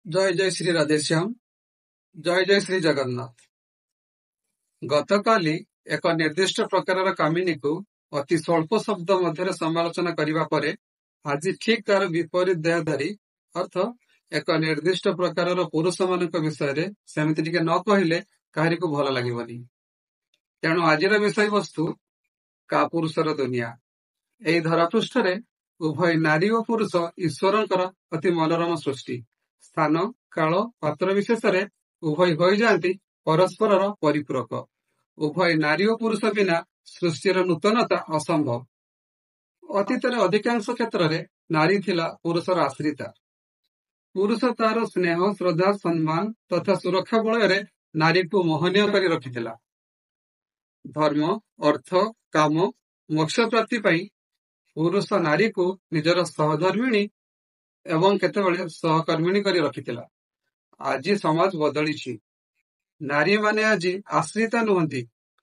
जय जय श्री राधेश्याम। जय जय श्री जगन्नाथ। गतकाली एक निर्दिष्ट प्रकार कामिनी को अति स्वल्प शब्द मध्य समालोचना करने पर आज ठीक तार विपरीत देहधारी अर्थ एक निर्दिष्ट प्रकार पुरुष मान विषय सेमती टिके न कहले कहारी को भल लगनी। तेणु आज विषय वस्तु का पुरुषर दुनिया। यही धरापृष्ठ उभय नारी और पुरुष ईश्वर अति मनोरम सृष्टि। स्थान काल पात्र विशेष उभय हो जाती परस्पर परिपूरक। उभय नारी और पुरुष बिना सृष्टिर नूतनता असंभव। अतीत अधिकांश क्षेत्र में नारी थिला पुरुषर आश्रिता। पुरुष तार स्नेह श्रद्धा सम्मान तथा सुरक्षा बलय नारी को मोहनीय कर रखिथिला। धर्म अर्थ काम मोक्ष प्राप्ति पुरुष नारी को निजर सहधर्मिणी एवं केतेबेले सहकर्मिणी करी रखिथिला। आज समाज बदली। नारी माने आज आश्रिता नुहंती।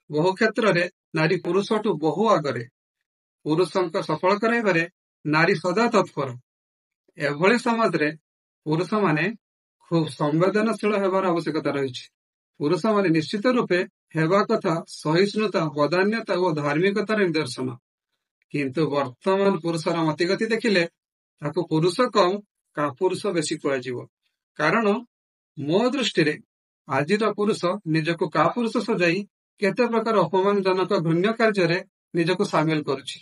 बहु क्षेत्र में नारी पुरुषठू बहु आगरे। पुरुषों सफल कराइबारे नारी सदा तत्पर। एभली समाज रे पुरुष माने खूब संवेदनशील हेबार आवश्यकता रही। पुरुष माने निश्चित रूपे हेबा कथा सहिष्णुता बदान्यता और धार्मिकतार निदर्शन। किंतु वर्तमान पुरुषर मतिगति देखिले ताको पुरुष कम का पुरुष बेसी कह। कारण मो दृष्टि आज पुरुष निजको का पुरुष सजाई केते प्रकार अपमानजनक घृण्य कार्य निजको सामिल करुछि।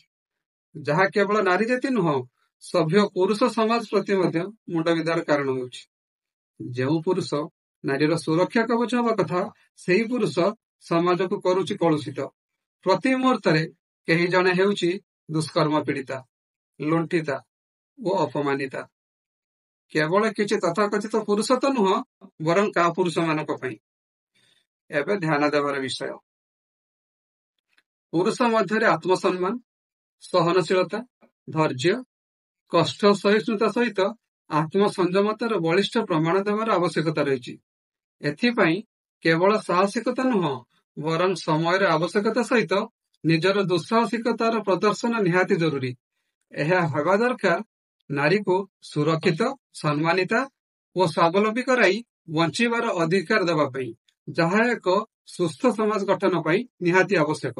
जहा केवल नारी जाति नुह सभ्य पुरुष समाज प्रति मुंड विदार कारण होउछि। जो पुरुष नारीर सुरक्षा कवच हवा कथा सेही पुरुष समाज को करुछि कलुषित। प्रति मुहूर्त कही जने हेउछि दुष्कर्म पीड़िता लुंठिता और अपमानिता। केवल किसी तथाकथित पुरुष तो नुह बरं का पुरुष मानक पई एबे ध्यान देवार विषय। पुरुष मध्य आत्मसम्मान सहनशीलता धैर्य कष्ट सहिष्णुता सहित आत्मसंयमतार बलिष्ठ प्रमाण देवार आवश्यकता रही। एथिपाई केवल साहसिकता नुह बरं समय आवश्यकता सहित निजर दुस्साहसिकतार प्रदर्शन निहाती जरूरी। यह हवा दरकार नारी को सुरक्षित सम्मानिता और स्वावलंबी कराई बंचिबार अधिकार देवा पई, जहा एक सुस्थ समाज गठन पई निहाती आवश्यक।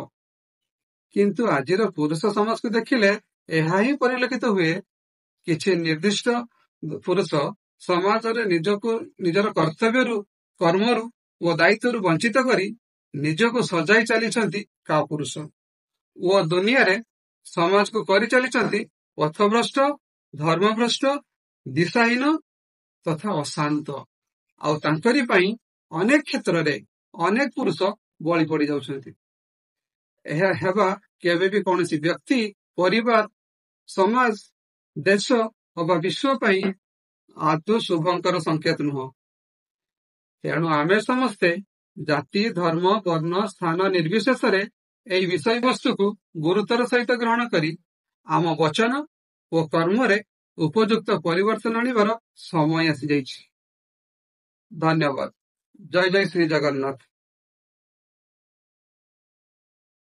किंतु आजिर पुरुष समाज को देखिले यह ही परिलक्षित हुए। किछि निर्दिष्ट पुरुष समाज रे निजको निजर कर्तव्य कर्मरु और दायित्व वंचित करी निजको सजाई चली का पुरुष वो दुनिया रे समाज को करी चली पथभ्रष्ट धर्मभ्रष्ट दिशाहीन तथा अशांत। आउ तांकरी पई अनेक क्षेत्र रे अनेक पुरुष बलि पड़ी जाउछंती। यह हेबा केबे भी कौनसी व्यक्ति परिवार समाज देश अथवा विश्व पई आदौ शुभंकर संकेत नुह। तेणु आमे समस्ते जाति धर्म वर्ण स्थान निर्विशेष यही विषय वस्तु को गुरुतर सहित ग्रहण करी आम वचन और कर्म रे उपयुक्त परिवर्तन आनिबार समय आसी जाइछि। धन्यवाद। जय जय श्री जगन्नाथ।